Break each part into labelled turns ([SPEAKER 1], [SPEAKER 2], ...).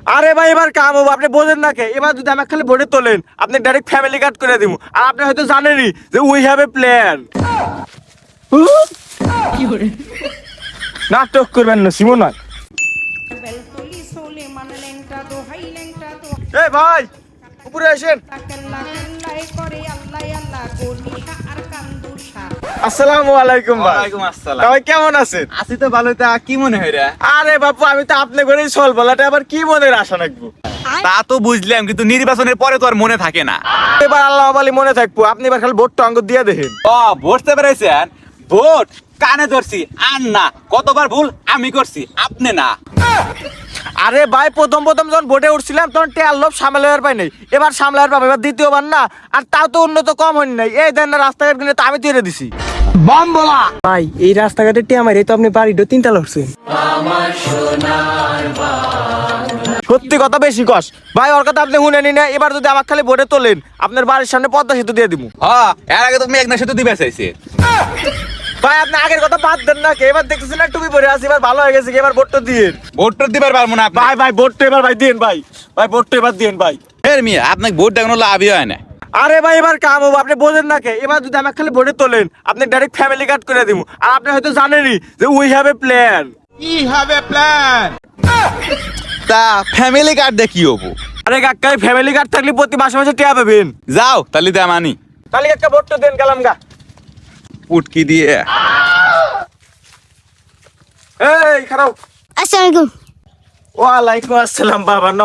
[SPEAKER 1] আরে ভাই এবার কাম হবো, আপনি বোঝেন না কে? এবার যদি আমাকে খালি ভোটে তোলেন, আপনি ডাইরেক্ট ফ্যামিলি কার্ড করে দিব। আর আপনি হয়তো জানেনই যে উই হ্যাভ এ প্ল্যান। নাটক করবেন না সিমো নয়।
[SPEAKER 2] বেলতলি সোলে মানে লেংটা দোহাই লেংটা তো
[SPEAKER 1] এই ভাই উপরে আসেন।
[SPEAKER 2] কেল্লা কেল্লাই করে আল্লাহ আল্লাহ গনিকা আর কান্দুসা।
[SPEAKER 1] আসসালামু আলাইকুম ভাই।
[SPEAKER 3] ওয়ালাইকুম আসসালাম।
[SPEAKER 1] ভাই কেমন আছেন?
[SPEAKER 3] আছি তো ভালো, তা কি মনে হয় রে?
[SPEAKER 1] আরে বাপু আমি তো আপনি করেই চল বলাটা আবার কি মনের আশা রাখবো।
[SPEAKER 3] তা তো বুঝলাম, কিন্তু নির্বাচনের পরে তো আর মনে থাকে না।
[SPEAKER 1] এবার আল্লাহ আবালি মনে থাকবো, আপনি এবার খালি ভোটটা অঙ্গ দিয়ে দেখেন।
[SPEAKER 3] ও বুঝতে পেরেছেন, ভোট কানে ধরছি আর না, কতবার ভুল আমি করছি, আপনি না।
[SPEAKER 1] আরে ভাই প্রথম যখন ভোটে উঠছিলাম তখন টেয়ার লোভ সামলাবার পাই নাই, এবার সামলাবার পাবো, এবার দ্বিতীয়বার না। আর তাও তো উন্নত কম হয়নি নাই, এই দেন না রাস্তাঘাট কিনে তো আমি তৈরি দিছি।
[SPEAKER 4] ভাই এই রাস্তাঘাটে টিয়া মারি তো আপনি বাড়িটা তিনটা লড়ছেন।
[SPEAKER 1] সত্যি কথা বেশি কস ভাই, ওর কথা আপনি শুনেনি না। এবার যদি আমাকে খালি ভোটে তোলেন, আপনার বাড়ির সামনে পদ্মা সেতু দিয়ে দিব।
[SPEAKER 3] হ্যাঁ, এর আগে তো মেঘনা সেতু দিবে চাইছে।
[SPEAKER 1] ভাই আপনি আগের কথা বাদ দেন না কে? এবার দেখতেছেন না টুপি পরে আছি, এবার ভালো হয়ে গেছে, এবার ভোটটা দিন।
[SPEAKER 3] ভোটটা দিবার পারবো না আপনি।
[SPEAKER 1] ভাই ভোটটা এবার ভাই দিন ভাই, ভোটটা এবার দিন ভাই।
[SPEAKER 3] ফের মিয়া আপনাকে ভোট দেখানো লাভই হয় না।
[SPEAKER 1] আরে ভাই এবার কাম হবো, আপনি বোঝেন না কে? এবার যদি আমাকে খালি ভোটে তোলেন, আপনি ডাইরেক্ট ফ্যামিলি কার্ড করে দিব। আর আপনি হয়তো জানেনই যে উই হ্যাভ এ প্ল্যান।
[SPEAKER 3] তা ফ্যামিলি কার্ড দিয়ে কি হবো?
[SPEAKER 1] আরে কাকা ফ্যামিলি কার্ড থাকলে প্রতি মাসে মাসে টিয়া পাবেন।
[SPEAKER 3] যাও তাহলে দে মানি।
[SPEAKER 1] তাহলে একটা ভোটটা দেন গেলাম গা।
[SPEAKER 3] উটকি দিয়ে
[SPEAKER 1] এই খারাপ।
[SPEAKER 5] আসসালামু আলাইকুম।
[SPEAKER 1] ওয়ালাইকুম আসসালাম বাবা। ন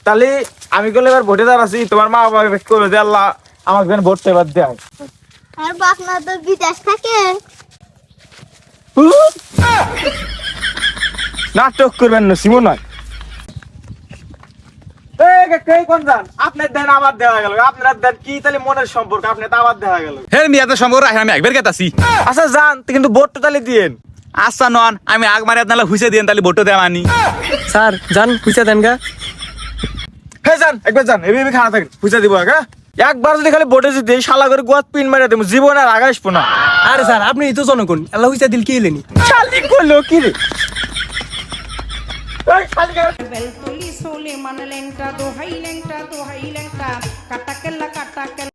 [SPEAKER 1] তাহলে আমি গেলে এবার ভোটে দাঁড়াচ্ছি, তোমার মা বাবা ওয়েট করবে যে আল্লাহ আমাকে যেন ভোটটা এবার দেয়।
[SPEAKER 5] আর বাপনা তো বিদেশ থাকে।
[SPEAKER 1] নাটক করবেন না সিমো নয়। কোন যান আপনার দেন আবার দেওয়া গেল, আপনার দেন কি তাহলে মনের সম্পর্ক, আপনি তো আবার দেওয়া গেল।
[SPEAKER 3] ফের মিয়া তো সম্পর্ক রাখেন, আমি একবার গেতাছি।
[SPEAKER 1] আচ্ছা যান, কিন্তু ভোটটা তাহলে দিয়েন।
[SPEAKER 3] আচ্ছা নন, আমি আগ মারি আপনারা হুইসে দিন, তাহলে ভোটটা দেওয়া মানি।
[SPEAKER 4] স্যার যান পয়সা দেন গা।
[SPEAKER 1] হ্যাঁ যান, একবার যান, এভাবে খানা থাকেন, পয়সা দিব আগে। একবার যদি খালি ভোটে যদি শালা করে গোয়াত পিন মারে দেবো, জীবন আর আগে আসবো না।
[SPEAKER 4] আরে স্যার আপনি তো জনগণ, আল্লাহ পয়সা দিল কি এলেনি।
[SPEAKER 1] শালি করলো কি রে? এই শালি
[SPEAKER 2] বেলতলি সোলে মানে লেংটা দোহাই লেংটা কাটা কেল্লা